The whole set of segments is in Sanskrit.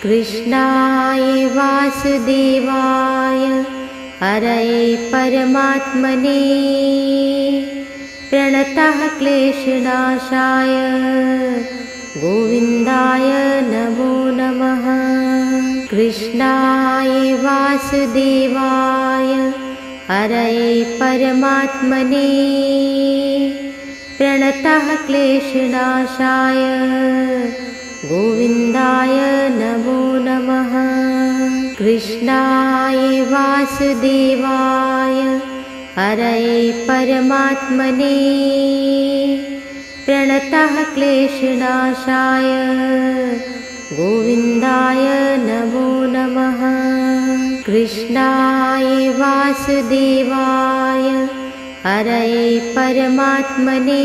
कृष्णाय वासुदेवाय हरये परमात्मने प्रणतः क्लेशनाशाय गोविन्दाय नमो नमः। कृष्णाय वासुदेवाय हरये परमात्मने प्रणतः क्लेशनाशाय गोविन्दाय नमो नमः। कृष्णाय वासुदेवाय हरये परमात्मने प्रणतः क्लेशनाशाय गोविन्दाय नमो नमः। कृष्णाय वासुदेवाय हरये परमात्मने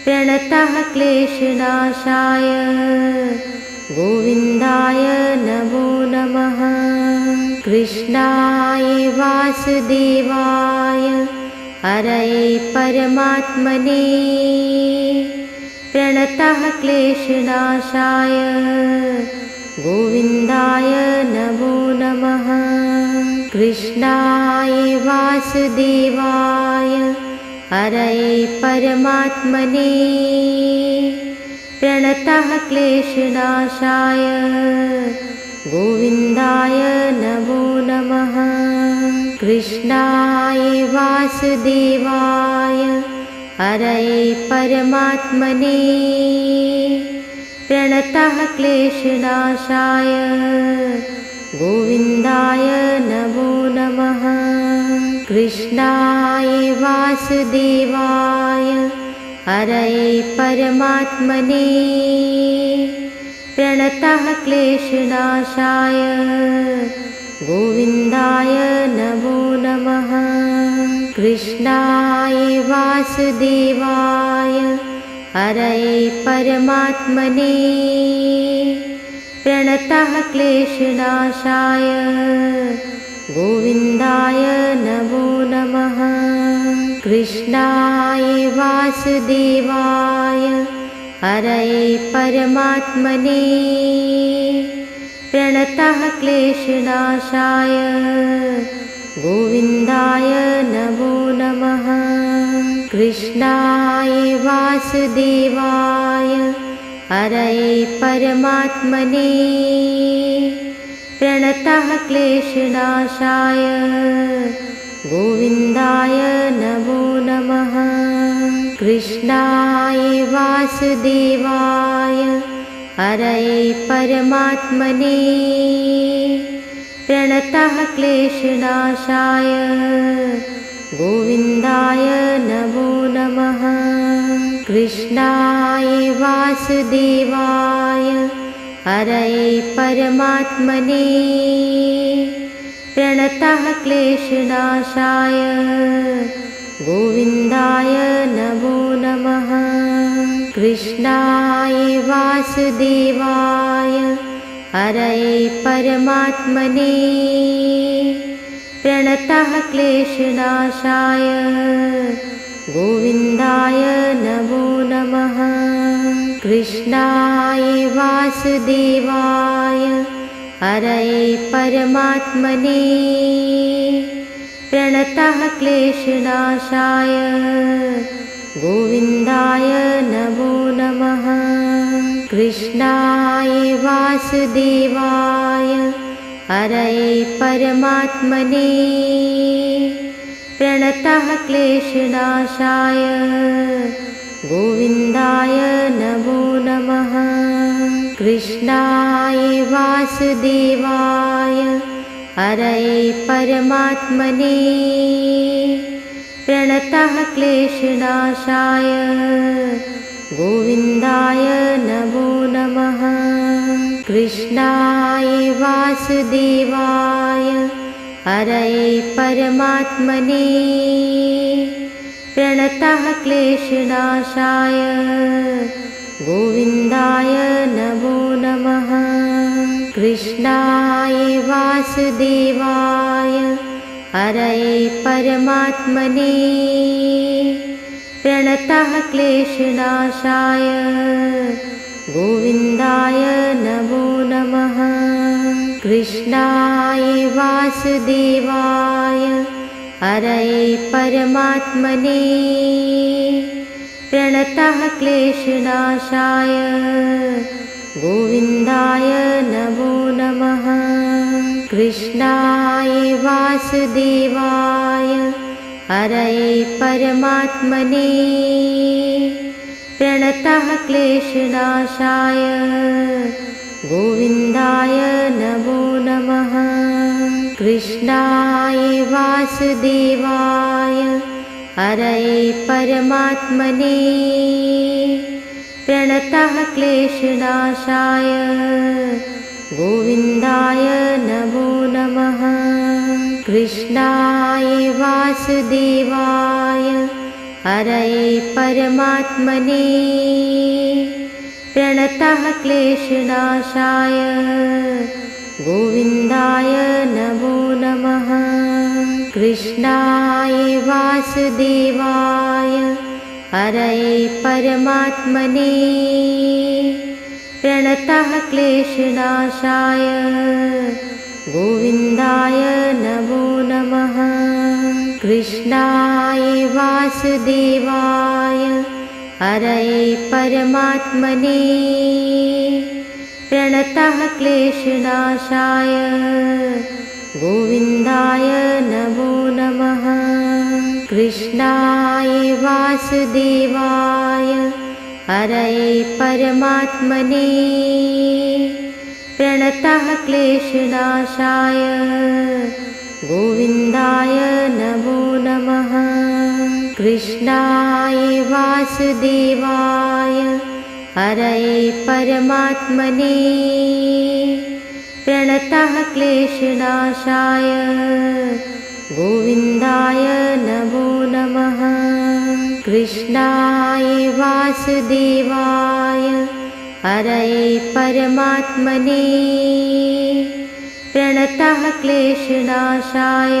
प्रणतः क्लेशनाशाय गोविन्दाय नमो नमः। कृष्णाय वासुदेवाय हरये परमात्मने प्रणतः क्लेशनाशाय गोविन्दाय नमो नमः। कृष्णाय वासुदेवाय हरये परमात्मने प्रणतः क्लेशनाशाय गोविन्दाय नमो नमः। कृष्णाय वासुदेवाय हरये परमात्मने प्रणतः क्लेशनाशाय गोविन्दाय नमो नमः। कृष्णाय वासुदेवाय हरये परमात्मने प्रणतः क्लेशनाशाय गोविन्दाय नमो नमः। कृष्णाय वासुदेवाय हरये परमात्मने प्रणतः क्लेशनाशाय गोविन्दाय नमो नमः। कृष्णाय वासुदेवाय हरये परमात्मने प्रणतः क्लेशनाशाय गोविन्दाय नमो नमः। कृष्णाय वासुदेवाय हरये परमात्मने प्रणतः क्लेशनाशाय गोविन्दाय नमो नमः। कृष्णाय वासुदेवाय हरये परमात्मने प्रणतः क्लेशनाशाय गोविन्दाय नमो नमः। कृष्णाय वासुदेवाय हरये परमात्मने प्रणतः क्लेशनाशाय गोविन्दाय नमो नमः। कृष्णाय वासुदेवाय हरये परमात्मने प्रणतः क्लेशनाशाय गोविन्दाय नमो नमः। कृष्णाय वासुदेवाय हरये परमात्मने प्रणतः क्लेशनाशाय गोविन्दाय नमो नमः। कृष्णाय वासुदेवाय हरये परमात्मने प्रणतः क्लेशनाशाय गोविन्दाय नमो नमः। कृष्णाय वासुदेवाय हरये परमात्मने प्रणतः क्लेशनाशाय गोविन्दाय नमो नमः। कृष्णाय वासुदेवाय हरये परमात्मने प्रणतः क्लेशनाशाय गोविन्दाय नमो नमः। कृष्णाय वासुदेवाय हरये परमात्मने प्रणतः क्लेशनाशाय गोविन्दाय नमो कृष्णाय वासुदेवाय हरये परमात्मने प्रणतः क्लेशनाशाय गोविन्दाय नमो नमः। कृष्णाय वासुदेवाय हरये परमात्मने प्रणतः क्लेशनाशाय गोविन्दाय नमो नमः। कृष्णाय वासुदेवाय हरये परमात्मने प्रणतः क्लेशनाशाय गोविन्दाय नमो नमः। कृष्णाय वासुदेवाय हरये परमात्मने प्रणतः क्लेशनाशाय गोविन्दाय नमो नमः। कृष्णाय वासुदेवाय हरये परमात्मने प्रणतः क्लेशनाशाय गोविन्दाय नमो नमः। कृष्णाय वासुदेवाय हरये परमात्मने प्रणतः क्लेशनाशाय गोविन्दाय नमो नमः। कृष्णाय वासुदेवाय हरये परमात्मने प्रणतः क्लेशनाशाय गोविन्दाय नमो नमः। कृष्णाय वासुदेवाय हरये परमात्मने प्रणतः क्लेशनाशाय गोविन्दाय नमो नमः। कृष्णाय वासुदेवाय हरये परमात्मने प्रणतः क्लेशनाशाय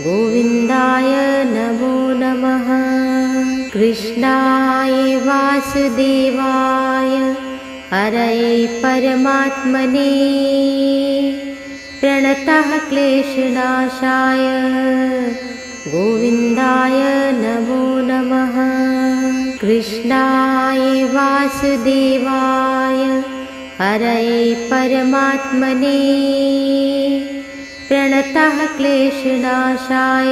गोविन्दाय नमो नमः। कृष्णाय वासुदेवाय हरये परमात्मने प्रणतः क्लेशनाशाय गोविन्दाय नमो नमः। कृष्णाय वासुदेवाय हरये परमात्मने प्रणतः क्लेशनाशाय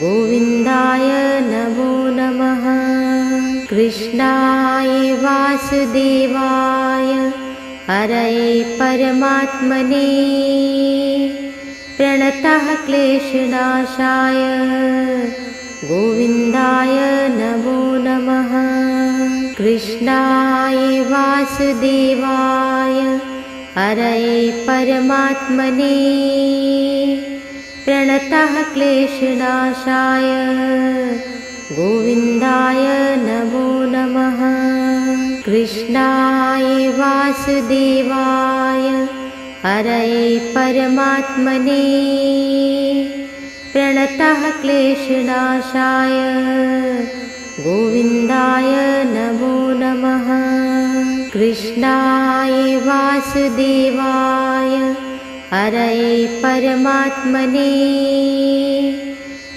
गोविन्दाय नमो नमः। कृष्णाय वासुदेवाय हरये परमात्मने प्रणतः क्लेशनाशाय गोविन्दाय नमो नमः। कृष्णाय वासुदेवाय हरये परमात्मने प्रणतः क्लेशनाशाय गोविन्दाय नमो नमः। कृष्णाय वासुदेवाय हरये परमात्मने प्रणतः क्लेशनाशाय गोविन्दाय नमो नमः। कृष्णाय वासुदेवाय हरये परमात्मने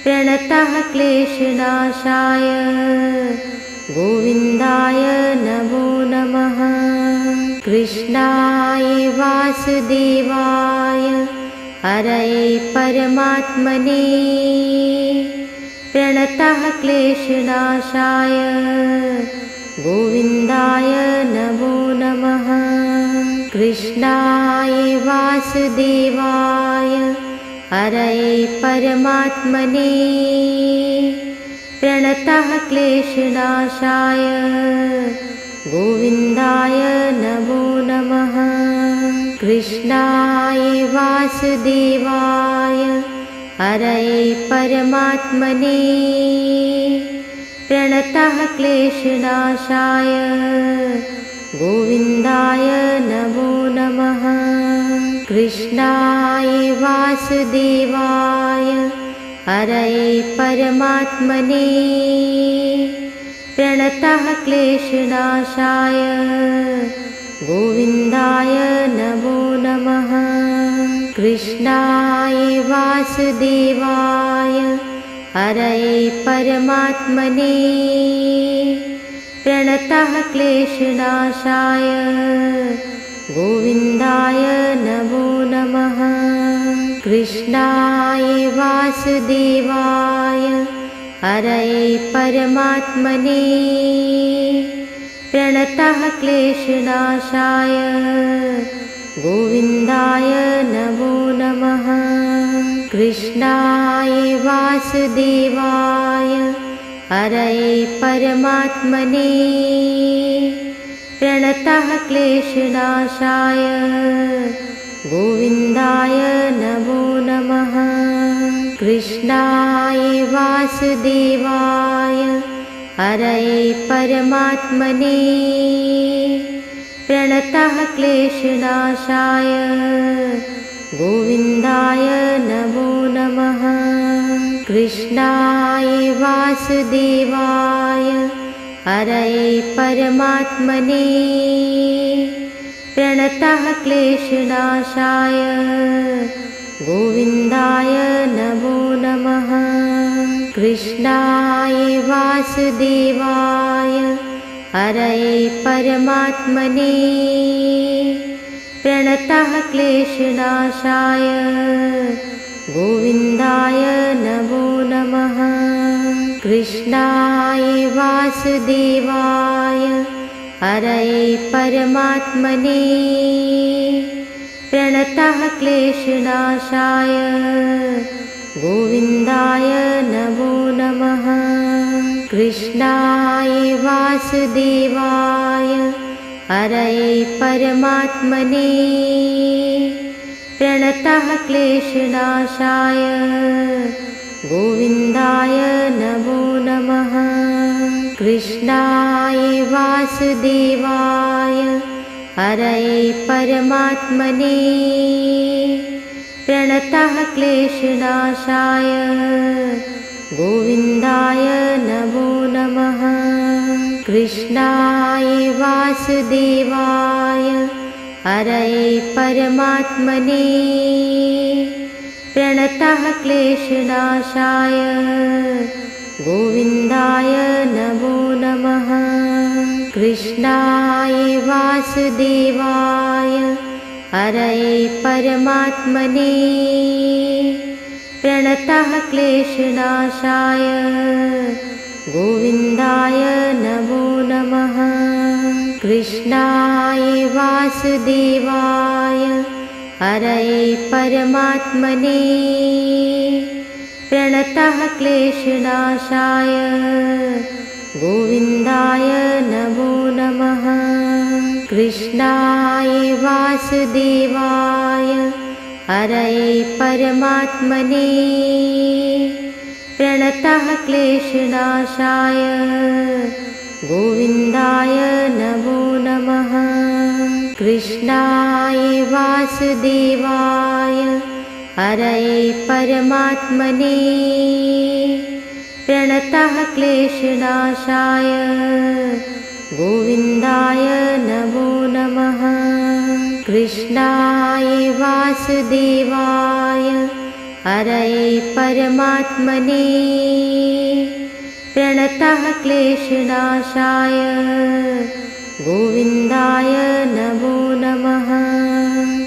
प्रणतः क्लेशनाशाय गोविन्दाय नमो नमः। कृष्णाय वासुदेवाय हरये परमात्मने प्रणतः क्लेशनाशाय गोविन्दाय नमो नमः। कृष्णाय वासुदेवाय हरये परमात्मने प्रणतः क्लेशनाशाय गोविन्दाय नमो नमः। कृष्णाय वासुदेवाय हरये परमात्मने प्रणतः क्लेशनाशाय गोविन्दाय नमो नमः। कृष्णाय वासुदेवाय हरये परमात्मने प्रणतः क्लेशनाशाय गोविन्दाय नमो कृष्णाय वासुदेवाय हरये परमात्मने प्रणतः क्लेशनाशाय गोविन्दाय नमो नमः। कृष्णाय वासुदेवाय हरये परमात्मने प्रणतः क्लेशनाशाय गोविन्दाय नमो नमः। कृष्णाय वासुदेवाय हरये परमात्मने प्रणतः क्लेशनाशाय गोविन्दाय नमो नमः। कृष्णाय वासुदेवाय हरये परमात्मने प्रणतः क्लेशनाशाय गोविन्दाय नमो नमः। कृष्णाय वासुदेवाय हरये परमात्मने प्रणतः क्लेशनाशाय गोविन्दाय नमो नमः। कृष्णाय वासुदेवाय हरये परमात्मने प्रणतः क्लेशनाशाय गोविन्दाय नमो नमः। कृष्णाय वासुदेवाय हरये परमात्मने प्रणतः क्लेशनाशाय गोविन्दाय नमो नमः। कृष्णाय वासुदेवाय हरये परमात्मने प्रणतः क्लेशनाशाय गोविन्दाय नमो नमः। कृष्णाय वासुदेवाय हरये परमात्मने प्रणतः क्लेशनाशाय गोविन्दाय नमो नमः। कृष्णाय वासुदेवाय हरये परमात्मने प्रणतः क्लेशनाशाय गोविन्दाय नमो नमः। कृष्णाय वासुदेवाय हरये परमात्मने प्रणतः क्लेशनाशाय गोविन्दाय नमो नमः। कृष्णाय वासुदेवाय हरये परमात्मने प्रणतः क्लेशनाशाय गोविन्दाय नमो नमः। कृष्णाय वासुदेवाय हरये परमात्मने प्रणतः क्लेशनाशाय गोविन्दाय नमो नमः। कृष्णाय वासुदेवाय हरये परमात्मने प्रणतः क्लेशनाशाय गोविन्दाय नमो नमः। कृष्णाय वासुदेवाय हरये परमात्मने प्रणतः क्लेशनाशाय गोविन्दाय नमो नमः।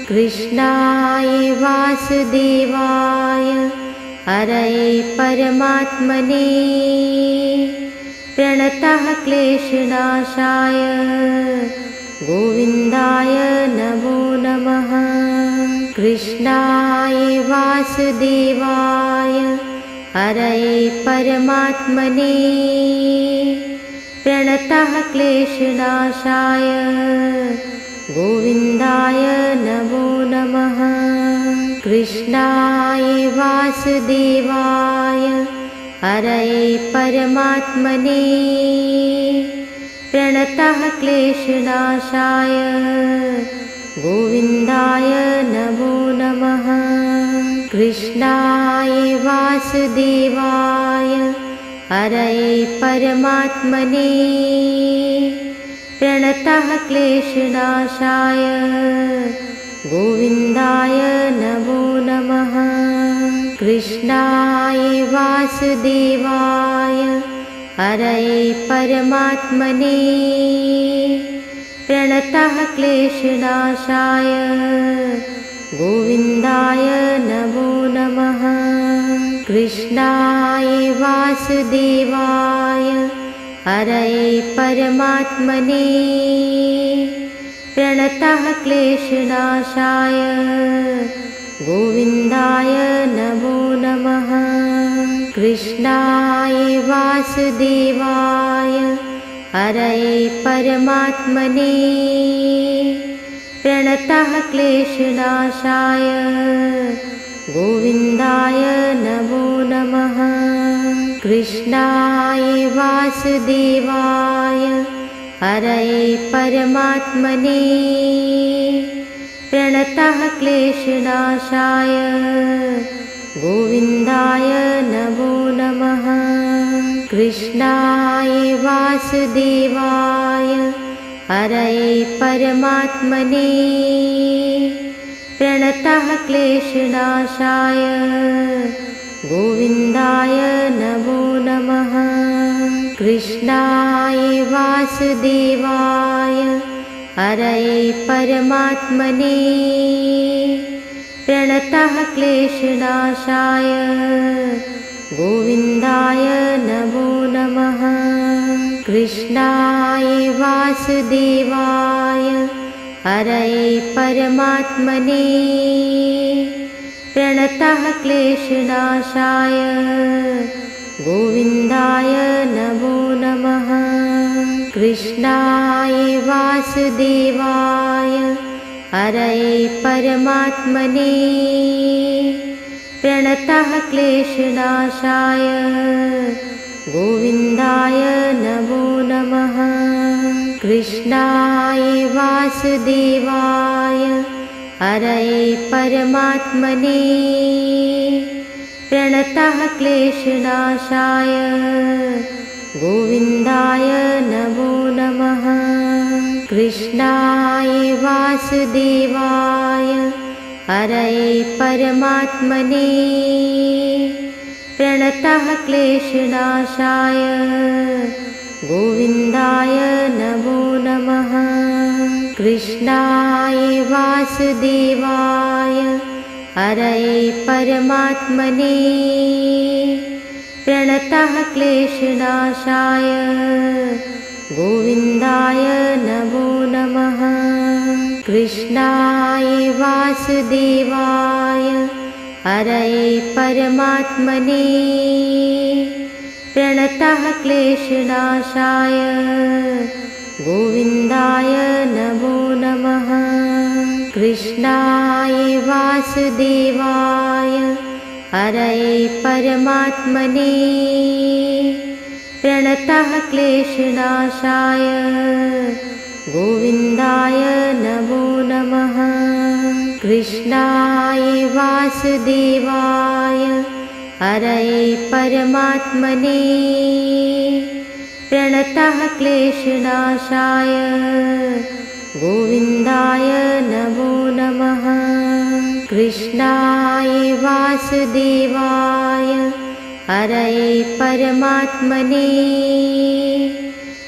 कृष्णाय वासुदेवाय हरये परमात्मने प्रणतः क्लेशनाशाय गोविन्दाय नमो नमः। कृष्णाय वासुदेवाय हरये परमात्मने प्रणतः क्लेशनाशाय गोविन्दाय नमो नमः। कृष्णाय वासुदेवाय हरये परमात्मने प्रणतः क्लेशनाशाय गोविन्दाय नमो नमः। कृष्णाय वासुदेवाय हरये परमात्मने प्रणतः क्लेशनाशाय गोविन्दाय नमो नमः। नमः। कृष्णाय वासुदेवाय हरये परमात्मने प्रणतः क्लेशनाशाय गोविन्दाय नमो नमः। कृष्णाय वासुदेवाय हरये परमात्मने प्रणतः क्लेशनाशाय गोविन्दाय नमो नमः। कृष्णाय वासुदेवाय हरये परमात्मने प्रणतः क्लेशनाशाय गोविन्दाय नमो नमः। कृष्णाय वासुदेवाय हरये परमात्मने प्रणतः क्लेशनाशाय गोविन्दाय नमो नमः। कृष्णाय वासुदेवाय हरये परमात्मने प्रणतः क्लेशनाशाय गोविन्दाय नमो नमः। कृष्णाय वासुदेवाय हरये परमात्मने प्रणतः क्लेशनाशाय गोविन्दाय नमो नमः। कृष्णाय वासुदेवाय हरये परमात्मने प्रणतः क्लेशनाशाय गोविन्दाय नमो नमः। कृष्णाय वासुदेवाय हरये परमात्मने प्रणतः क्लेशनाशाय गोविन्दाय नमो नमः। कृष्णाय वासुदेवाय हरये परमात्मने प्रणतः क्लेशनाशाय गोविन्दाय नमो नमः। कृष्णाय वासुदेवाय हरये परमात्मने प्रणतः क्लेशनाशाय गोविन्दाय नमो नमः। कृष्णाय वासुदेवाय हरये परमात्मने प्रणतः क्लेशनाशाय गोविन्दाय नमो नमः। कृष्णाय वासुदेवाय हरये परमात्मने प्रणतः क्लेशनाशाय गोविन्दाय नमो नमः। कृष्णाय वासुदेवाय हरये परमात्मने प्रणतः क्लेशनाशाय गोविन्दाय नमो नमः। कृष्णाय वासुदेवाय हरये परमात्मने प्रणतः क्लेशनाशाय गोविन्दाय नमो नमः। कृष्णाय वासुदेवाय हरये परमात्मने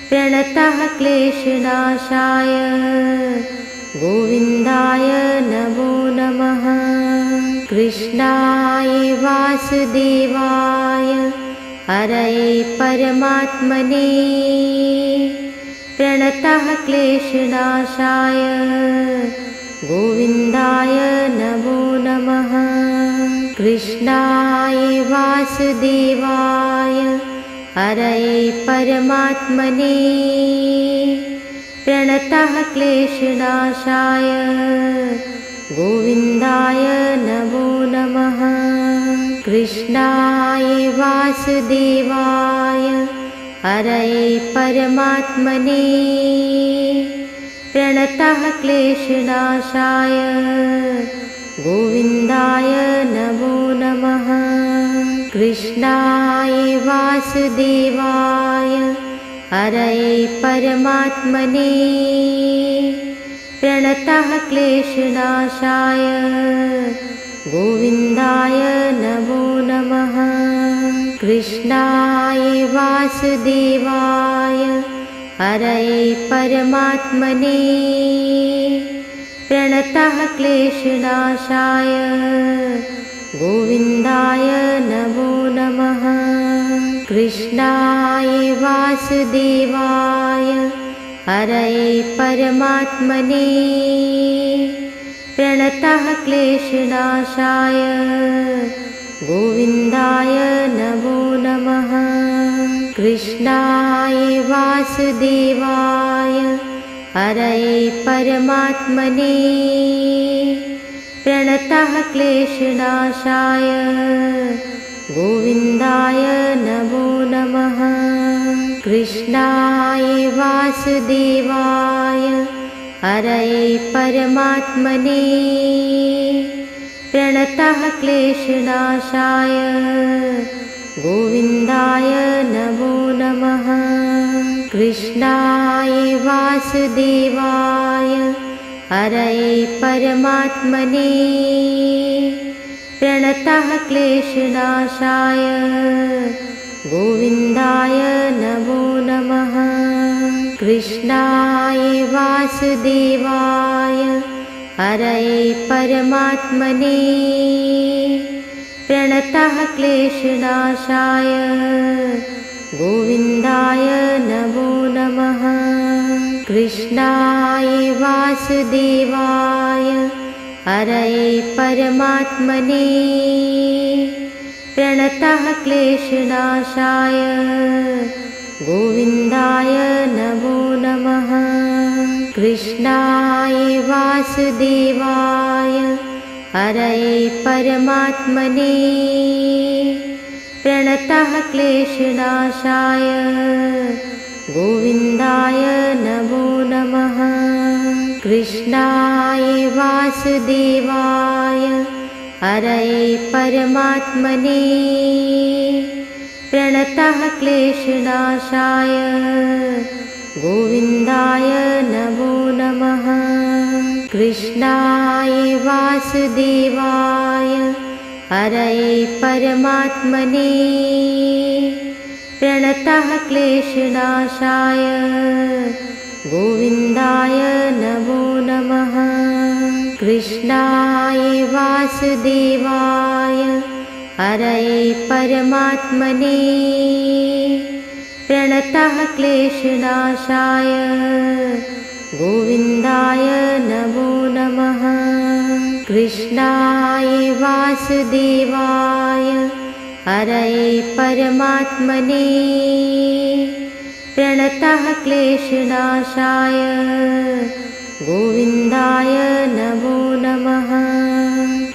प्रणतः क्लेशनाशाय गोविन्दाय नमो नमः। कृष्णाय वासुदेवाय हरये परमात्मने प्रणतः क्लेशनाशाय गोविन्दाय नमो नमः। कृष्णाय वासुदेवाय हरये परमात्मने प्रणतः क्लेशनाशाय गोविन्दाय नमो नमः। कृष्णाय वासुदेवाय हरये परमात्मने प्रणतः क्लेशनाशाय गोविन्दाय नमो नमः। कृष्णाय वासुदेवाय हरये परमात्मने प्रणतः क्लेशनाशाय गोविन्दाय नमो नमः। कृष्णाय वासुदेवाय हरये परमात्मने प्रणतः क्लेशनाशाय गोविन्दाय नमो नमः। कृष्णाय वासुदेवाय हरये परमात्मने प्रणतः क्लेशनाशाय गोविन्दाय नमो नमः। कृष्णाय वासुदेवाय हरये परमात्मने प्रणतः क्लेशनाशाय गोविन्दाय नमो नमः। कृष्णाय वासुदेवाय हरये परमात्मने प्रणतः क्लेशनाशाय गोविन्दाय नमो नमः। कृष्णाय वासुदेवाय हरये परमात्मने प्रणतः क्लेशनाशाय गोविन्दाय नमो नमः। कृष्णाय वासुदेवाय हरये परमात्मने प्रणतः क्लेशनाशाय गोविन्दाय नमो नमः। कृष्णाय वासुदेवाय हरये परमात्मने प्रणतः क्लेशनाशाय गोविन्दाय नमो नमः। कृष्णाय वासुदेवाय हरये परमात्मने प्रणतः क्लेशनाशाय गोविन्दाय नमो नमः। कृष्णाय वासुदेवाय हरये परमात्मने प्रणतः क्लेशनाशाय गोविन्दाय नमो नमः। कृष्णाय वासुदेवाय हरये परमात्मने प्रणतः क्लेशनाशाय गोविन्दाय नमो नमः। कृष्णाय वासुदेवाय हरये परमात्मने प्रणतः क्लेशनाशाय गोविन्दाय नमो नमः। कृष्णाय वासुदेवाय हरये परमात्मने प्रणतः क्लेशनाशाय गोविन्दाय नमो नमः।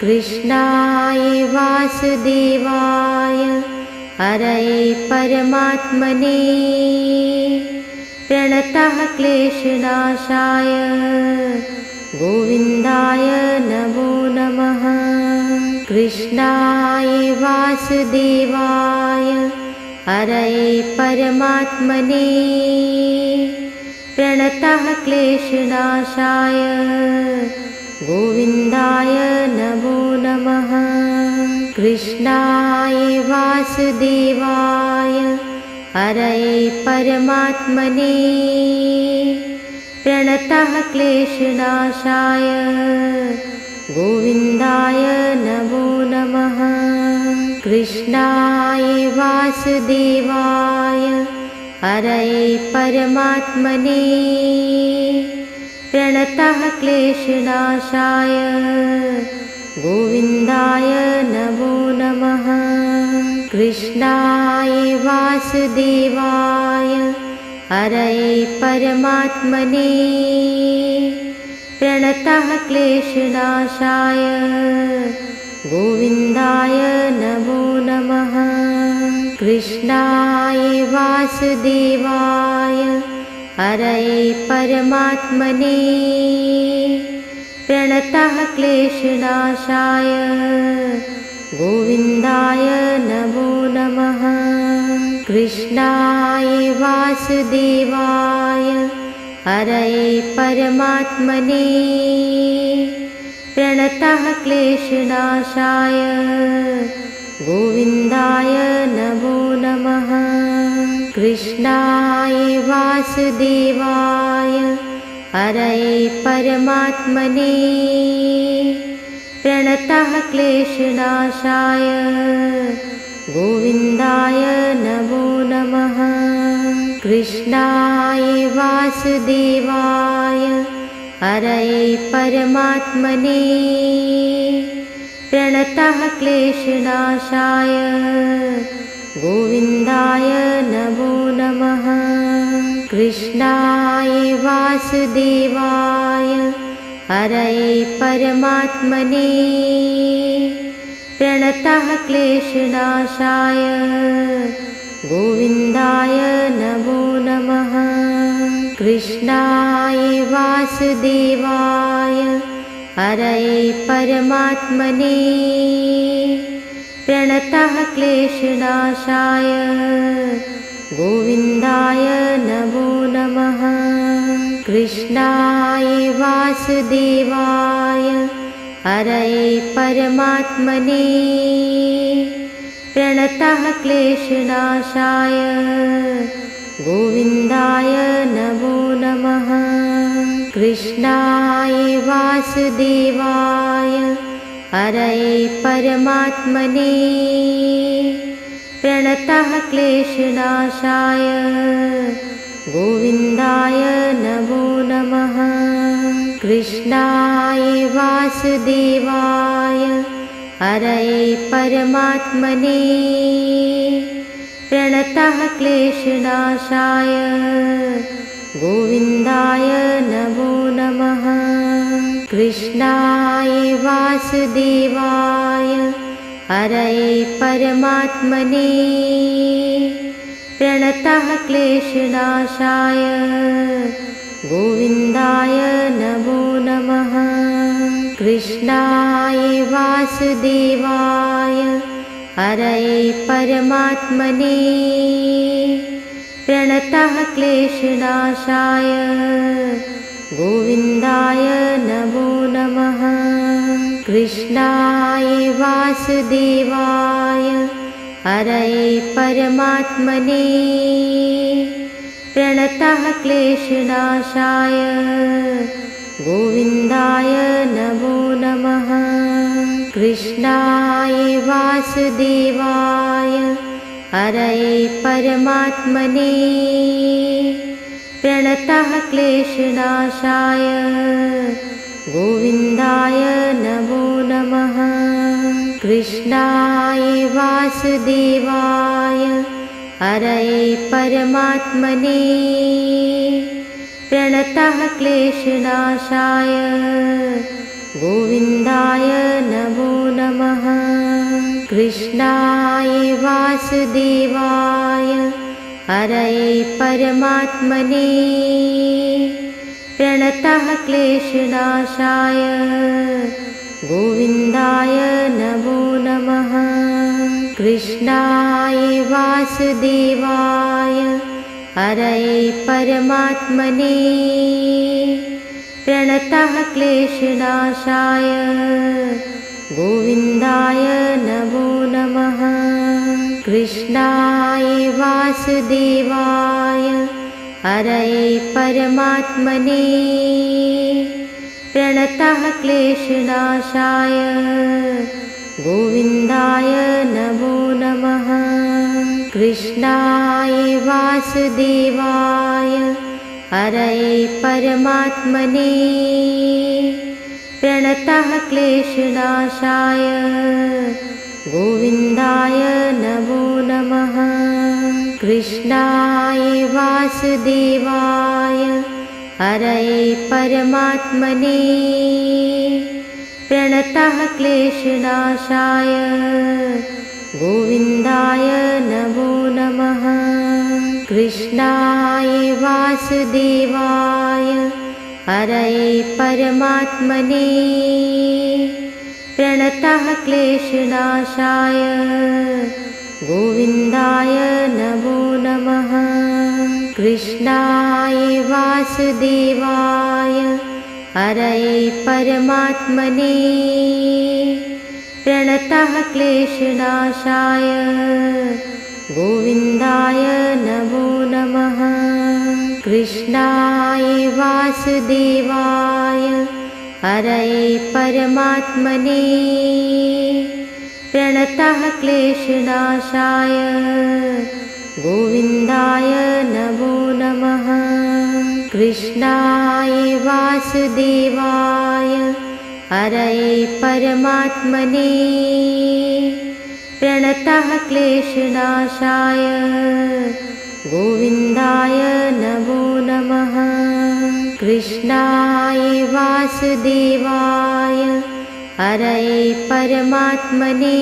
कृष्णाय वासुदेवाय हरये परमात्मने प्रणतः क्लेशनाशाय गोविन्दाय नमो नमः। कृष्णाय वासुदेवाय हरये परमात्मने प्रणतः क्लेशनाशाय गोविन्दाय नमो नमः। कृष्णाय वासुदेवाय हरये परमात्मने प्रणतः क्लेशनाशाय गोविन्दाय नमो नमः। कृष्णाय वासुदेवाय हरये परमात्मने प्रणतः क्लेशनाशाय गोविन्दाय नमो नमः। कृष्णाय वासुदेवाय हरये परमात्मने प्रणतः क्लेशनाशाय गोविन्दाय नमो नमः। कृष्णाय वासुदेवाय हरये परमात्मने प्रणतः क्लेशनाशाय गोविन्दाय नमो नमः। कृष्णाय वासुदेवाय हरये परमात्मने प्रणतः क्लेशनाशाय गोविन्दाय नमो नमः। कृष्णाय वासुदेवाय हरये परमात्मने प्रणतः क्लेशनाशाय गोविन्दाय नमो नमः। कृष्णाय वासुदेवाय हरये परमात्मने प्रणतः क्लेशनाशाय गोविन्दाय नमो नमः। कृष्णाय वासुदेवाय हरये परमात्मने प्रणतः क्लेशनाशाय गोविन्दाय नमो नमः। कृष्णाय वासुदेवाय हरये परमात्मने प्रणतः क्लेशनाशाय गोविन्दाय नमो नमः। कृष्णाय वासुदेवाय हरये परमात्मने प्रणतः क्लेशनाशाय गोविन्दाय नमो नमः। कृष्णाय वासुदेवाय हरये परमात्मने प्रणतः क्लेशनाशाय गोविन्दाय नमो नमः। कृष्णाय वासुदेवाय हरये परमात्मने प्रणतः क्लेशनाशाय गोविन्दाय नमो नमः। कृष्णाय वासुदेवाय हरये परमात्मने प्रणतः क्लेशनाशाय गोविन्दाय नमो नमः। कृष्णाय वासुदेवाय हरये परमात्मने प्रणतः क्लेशनाशाय गोविन्दाय नमो नमः। कृष्णाय वासुदेवाय हरये परमात्मने प्रणतः क्लेशनाशाय गोविन्दाय नमो नमः। कृष्णाय वासुदेवाय हरये परमात्मने प्रणतः क्लेशनाशाय गोविन्दाय नमो नमः। कृष्णाय वासुदेवाय हरये परमात्मने प्रणतः क्लेशनाशाय गोविन्दाय नमो नमः। कृष्णाय वासुदेवाय हरये परमात्मने प्रणतः क्लेशनाशाय गोविन्दाय नमो नमः। कृष्णाय वासुदेवाय हरये परमात्मने प्रणतः क्लेशनाशाय गोविन्दाय नमो नमः। कृष्णाय वासुदेवाय हरये परमात्मने प्रणतः क्लेशनाशाय गोविन्दाय नमो नमः। कृष्णाय वासुदेवाय हरये परमात्मने प्रणतः क्लेशनाशाय गोविन्दाय नमो नमः। कृष्णाय वासुदेवाय हरये परमात्मने प्रणतः क्लेशनाशाय गोविन्दाय नमो नमः। कृष्णाय वासुदेवाय हरये परमात्मने प्रणतः क्लेशनाशाय गोविन्दाय नमो नमः। कृष्णाय वासुदेवाय हरये परमात्मने प्रणतः क्लेशनाशाय गोविन्दाय नमो नमः। कृष्णाय वासुदेवाय हरये परमात्मने प्रणतः क्लेशनाशाय गोविन्दाय नमो नमः। कृष्णाय वासुदेवाय हरये परमात्मने प्रणतः क्लेशनाशाय गोविन्दाय नमो नमः। कृष्णाय वासुदेवाय हरये परमात्मने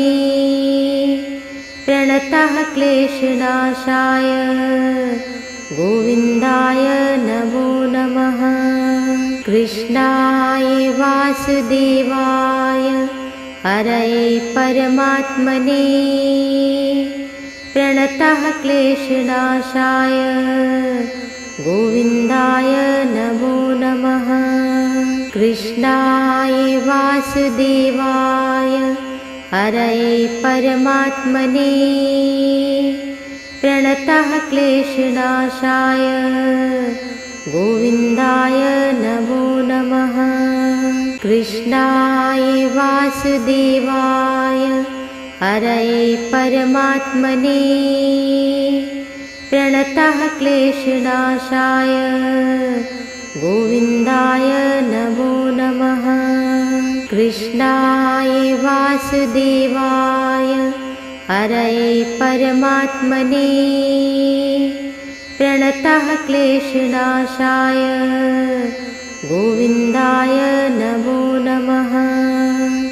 प्रणतः क्लेशनाशाय गोविन्दाय नमो नमः। कृष्णाय वासुदेवाय हरये परमात्मने प्रणतः क्लेशनाशाय गोविन्दाय नमो नमः। कृष्णाय वासुदेवाय हरये परमात्मने प्रणतः क्लेशनाशाय गोविन्दाय नमो नमः। कृष्णाय वासुदेवाय हरये परमात्मने प्रणतः क्लेशनाशाय गोविन्दाय नमो नमः। कृष्णाय वासुदेवाय हरये परमात्मने प्रणतः क्लेशनाशाय गोविन्दाय नमो नमः।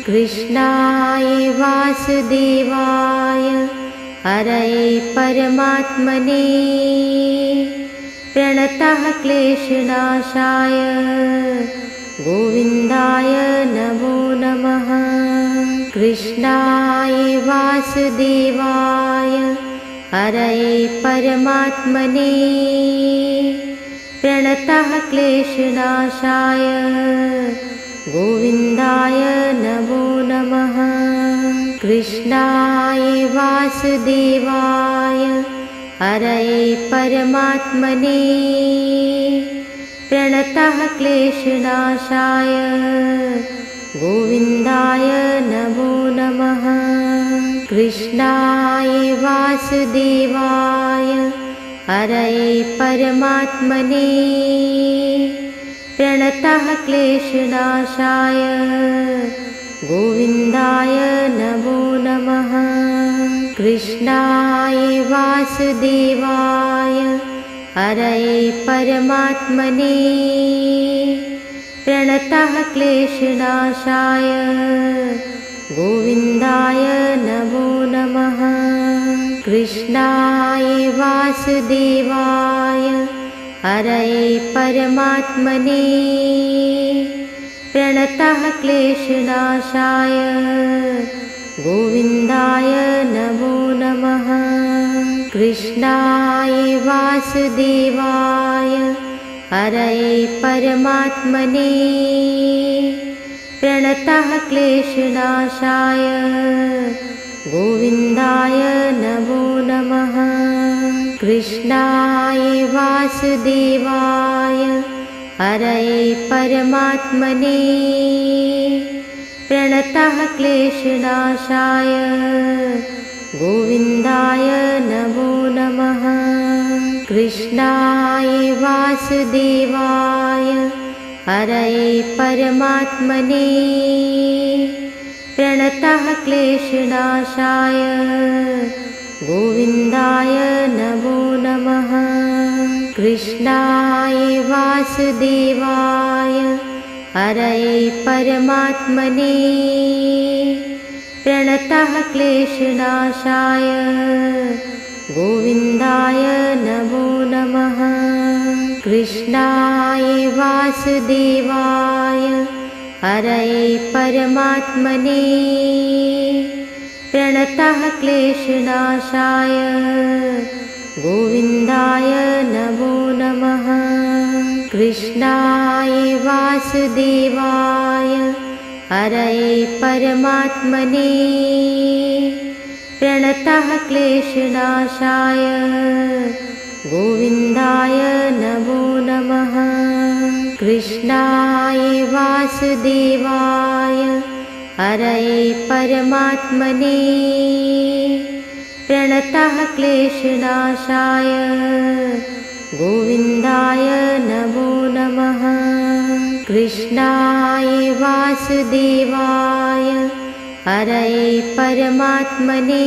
कृष्णाय वासुदेवाय हरये परमात्मने प्रणतः क्लेशनाशाय गोविन्दाय नमो नमः। कृष्णाय वासुदेवाय हरये परमात्मने प्रणतः क्लेशनाशाय गोविन्दाय नमो नमः। कृष्णाय वासुदेवाय हरये परमात्मने प्रणतः क्लेशनाशाय गोविन्दाय नमो नमः। कृष्णाय वासुदेवाय हरये परमात्मने प्रणतः क्लेशनाशाय गोविन्दाय नमो नमः। कृष्णाय वासुदेवाय हरये परमात्मने प्रणतः क्लेशनाशाय गोविन्दाय नमो नमः। कृष्णाय वासुदेवाय हरये परमात्मने प्रणतः क्लेशनाशाय गोविन्दाय नमो नमः। कृष्णाय वासुदेवाय हरये परमात्मने प्रणतः क्लेशनाशाय गोविन्दाय नमो नमः। कृष्णाय वासुदेवाय हरये परमात्मने प्रणतः क्लेशनाशाय गोविन्दाय नमो नमः। कृष्णाय वासुदेवाय हरये परमात्मने प्रणतः क्लेशनाशाय गोविन्दाय नमो नमः। कृष्णाय वासुदेवाय हरये परमात्मने प्रणतः क्लेशनाशाय गोविन्दाय नमो नमः। कृष्णाय वासुदेवाय हरये परमात्मने प्रणतः क्लेशनाशाय गोविन्दाय नमो नमः। कृष्णाय वासुदेवाय हरये परमात्मने प्रणतः क्लेशनाशाय गोविन्दाय नमो नमः। कृष्णाय वासुदेवाय हरये परमात्मने प्रणतः क्लेशनाशाय गोविन्दाय नमो नमः। कृष्णाय वासुदेवाय हरये परमात्मने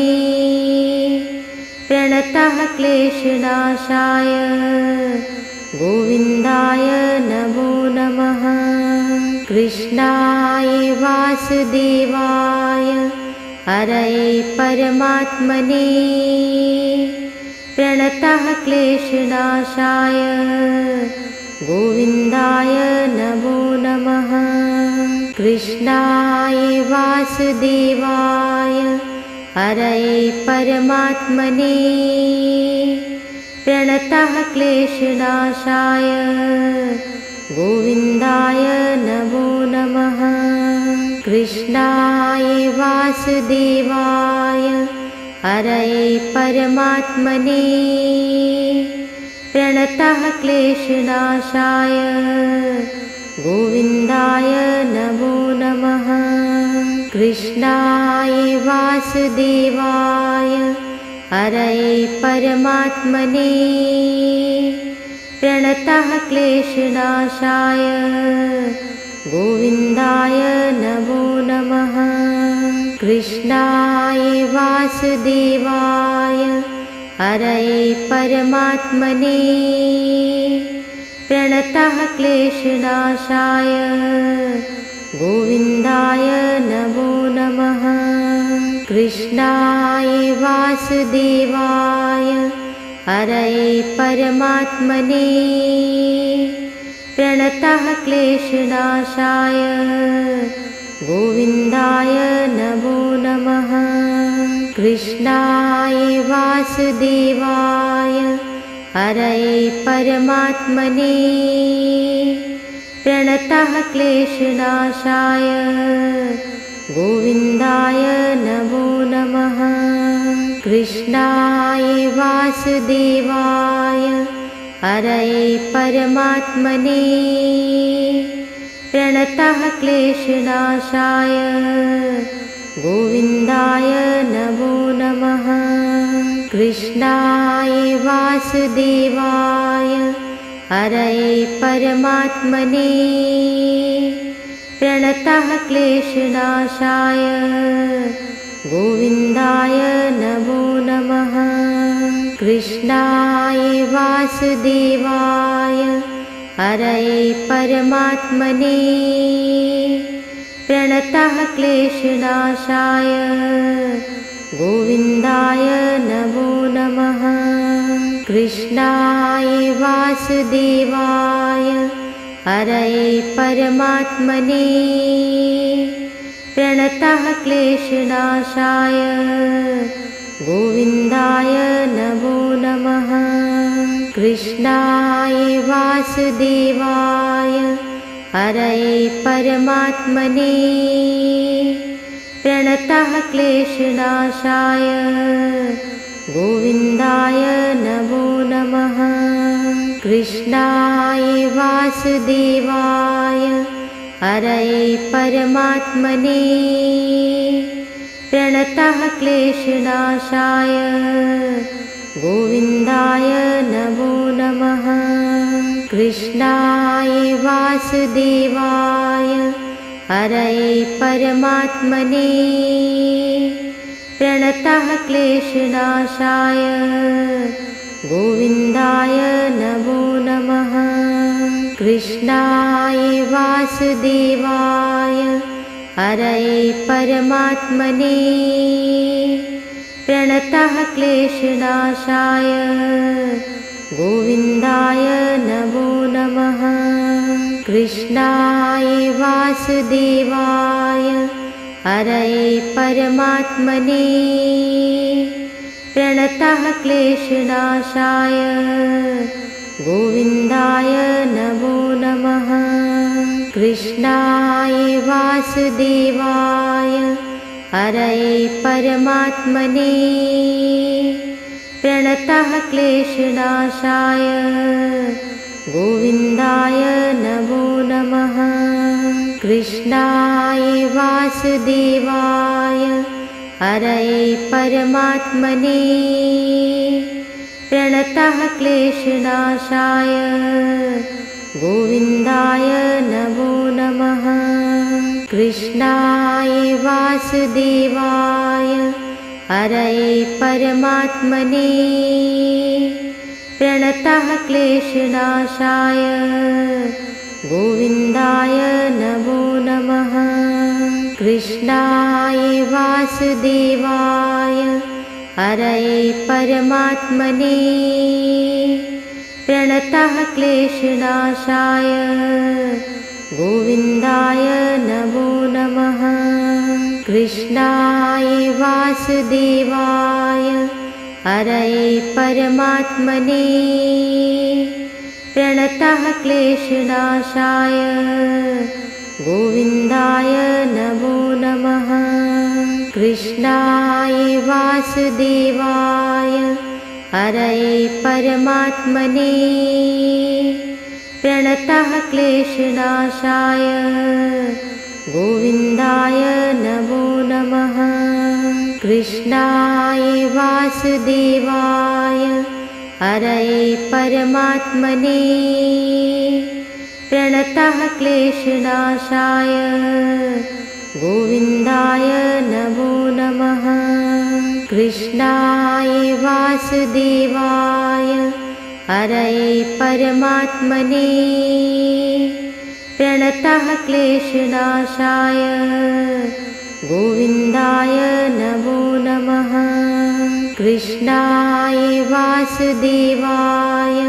प्रणतः क्लेशनाशाय गोविन्दाय नमो नमः। कृष्णाय वासुदेवाय हरये परमात्मने प्रणतः क्लेशनाशाय गोविन्दाय नमो नमः। कृष्णाय वासुदेवाय हरये परमात्मने प्रणतः क्लेशनाशाय गोविन्दाय नमो नमः। कृष्णाय वासुदेवाय हरये परमात्मने प्रणतः क्लेशनाशाय गोविन्दाय नमो नमः। कृष्णाय वासुदेवाय हरये परमात्मने प्रणतः क्लेशनाशाय गोविन्दाय नमो नमः। कृष्णाय वासुदेवाय हरये परमात्मने प्रणतः क्लेशनाशाय गोविन्दाय नमो नमः। कृष्णाय वासुदेवाय हरये परमात्मने प्रणतः क्लेशनाशाय गोविन्दाय नमो नमः। कृष्णाय वासुदेवाय हरये परमात्मने प्रणतः क्लेशनाशाय गोविन्दाय नमो नमः। कृष्णाय वासुदेवाय हरये परमात्मने प्रणतः क्लेशनाशाय गोविन्दाय नमो नमः। कृष्णाय वासुदेवाय हरये परमात्मने प्रणतः क्लेशनाशाय गोविन्दाय नमो नमः। कृष्णाय वासुदेवाय हरये परमात्मने प्रणतः क्लेशनाशाय गोविन्दाय नमो नमः। कृष्णाय वासुदेवाय हरये परमात्मने प्रणतः क्लेशनाशाय गोविन्दाय नमो नमः। कृष्णाय वासुदेवाय हरये परमात्मने प्रणतः क्लेशनाशाय गोविन्दाय नमो नमः। कृष्णाय वासुदेवाय हरये परमात्मने प्रणतः क्लेशनाशाय गोविन्दाय नमो नमः। कृष्णाय वासुदेवाय हरये परमात्मने प्रणतः क्लेशनाशाय गोविन्दाय नमो नमः। कृष्णाय वासुदेवाय हरये परमात्मने प्रणतः क्लेशनाशाय गोविन्दाय नमो नमः। कृष्णाय वासुदेवाय हरये परमात्मने प्रणतः क्लेशनाशाय गोविन्दाय नमो नमः। कृष्णाय वासुदेवाय हरये परमात्मने प्रणतः क्लेशनाशाय गोविन्दाय नमो नमः। कृष्णाय वासुदेवाय हरये परमात्मने प्रणतः क्लेशनाशाय गोविन्दाय नमो नमः। कृष्णाय वासुदेवाय हरये परमात्मने प्रणतः क्लेशनाशाय गोविन्दाय नमो नमः। कृष्णाय वासुदेवाय हरये परमात्मने प्रणतः क्लेशनाशाय गोविन्दाय नमो नमः। कृष्णाय वासुदेवाय हरये परमात्मने प्रणतः क्लेशनाशाय गोविन्दाय नमो नमः। कृष्णाय वासुदेवाय हरये परमात्मने प्रणतः क्लेशनाशाय गोविन्दाय नमो नमः। कृष्णाय वासुदेवाय हरये परमात्मने प्रणतः क्लेशनाशाय गोविन्दाय नमो नमः। कृष्णाय वासुदेवाय हरये परमात्मने प्रणतः क्लेशनाशाय गोविन्दाय नमो नमः। कृष्णाय वासुदेवाय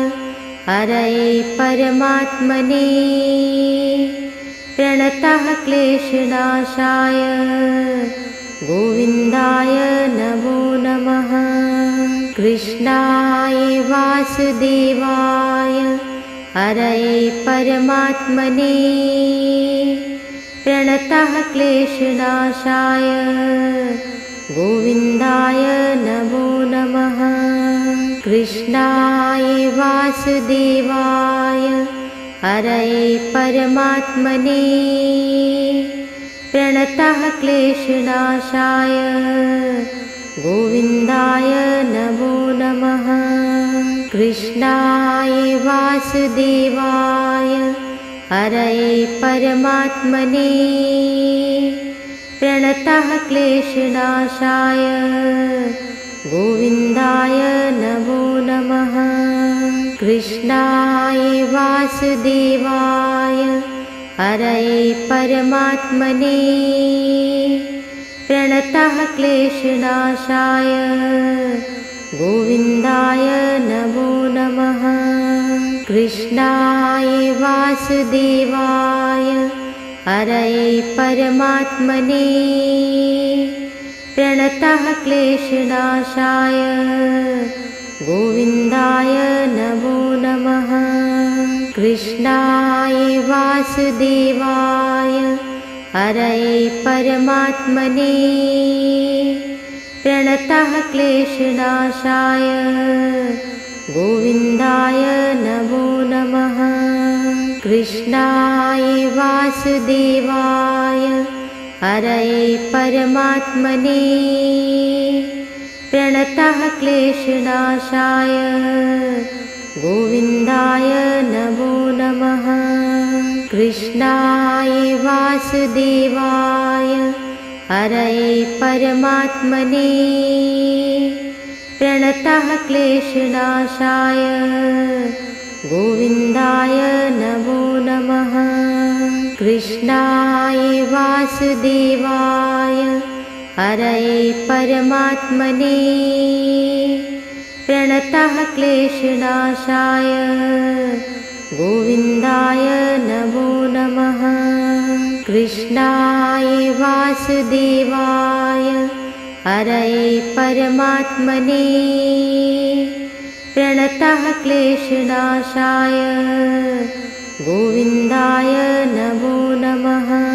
हरये परमात्मने प्रणतः क्लेशनाशाय गोविन्दाय नमो नमः। कृष्णाय वासुदेवाय हरये परमात्मने प्रणतः क्लेशनाशाय गोविन्दाय नमो नमः। कृष्णाय वासुदेवाय हरये परमात्मने प्रणतः क्लेशनाशाय गोविन्दाय नमो नमः। कृष्णाय वासुदेवाय हरये परमात्मने प्रणतः क्लेशनाशाय गोविन्दाय नमो नमः। कृष्णाय वासुदेवाय हरये परमात्मने प्रणतः क्लेशनाशाय गोविन्दाय नमो नमः। कृष्णाय वासुदेवाय हरये परमात्मने प्रणतः क्लेशनाशाय गोविन्दाय नमो नमः। कृष्णाय वासुदेवाय हरये परमात्मने प्रणतः क्लेशनाशाय गोविन्दाय नमो नमः। कृष्णाय वासुदेवाय हरये परमात्मने प्रणतः क्लेशनाशाय गोविन्दाय नमो नमः। कृष्णाय वासुदेवाय हरये परमात्मने प्रणतः क्लेशनाशाय गोविन्दाय नमो नमः। कृष्णाय वासुदेवाय हरये परमात्मने प्रणतः क्लेशनाशाय गोविन्दाय नमो नमः। कृष्णाय वासुदेवाय हरये परमात्मने प्रणतः क्लेशनाशाय गोविन्दाय नमो नमः।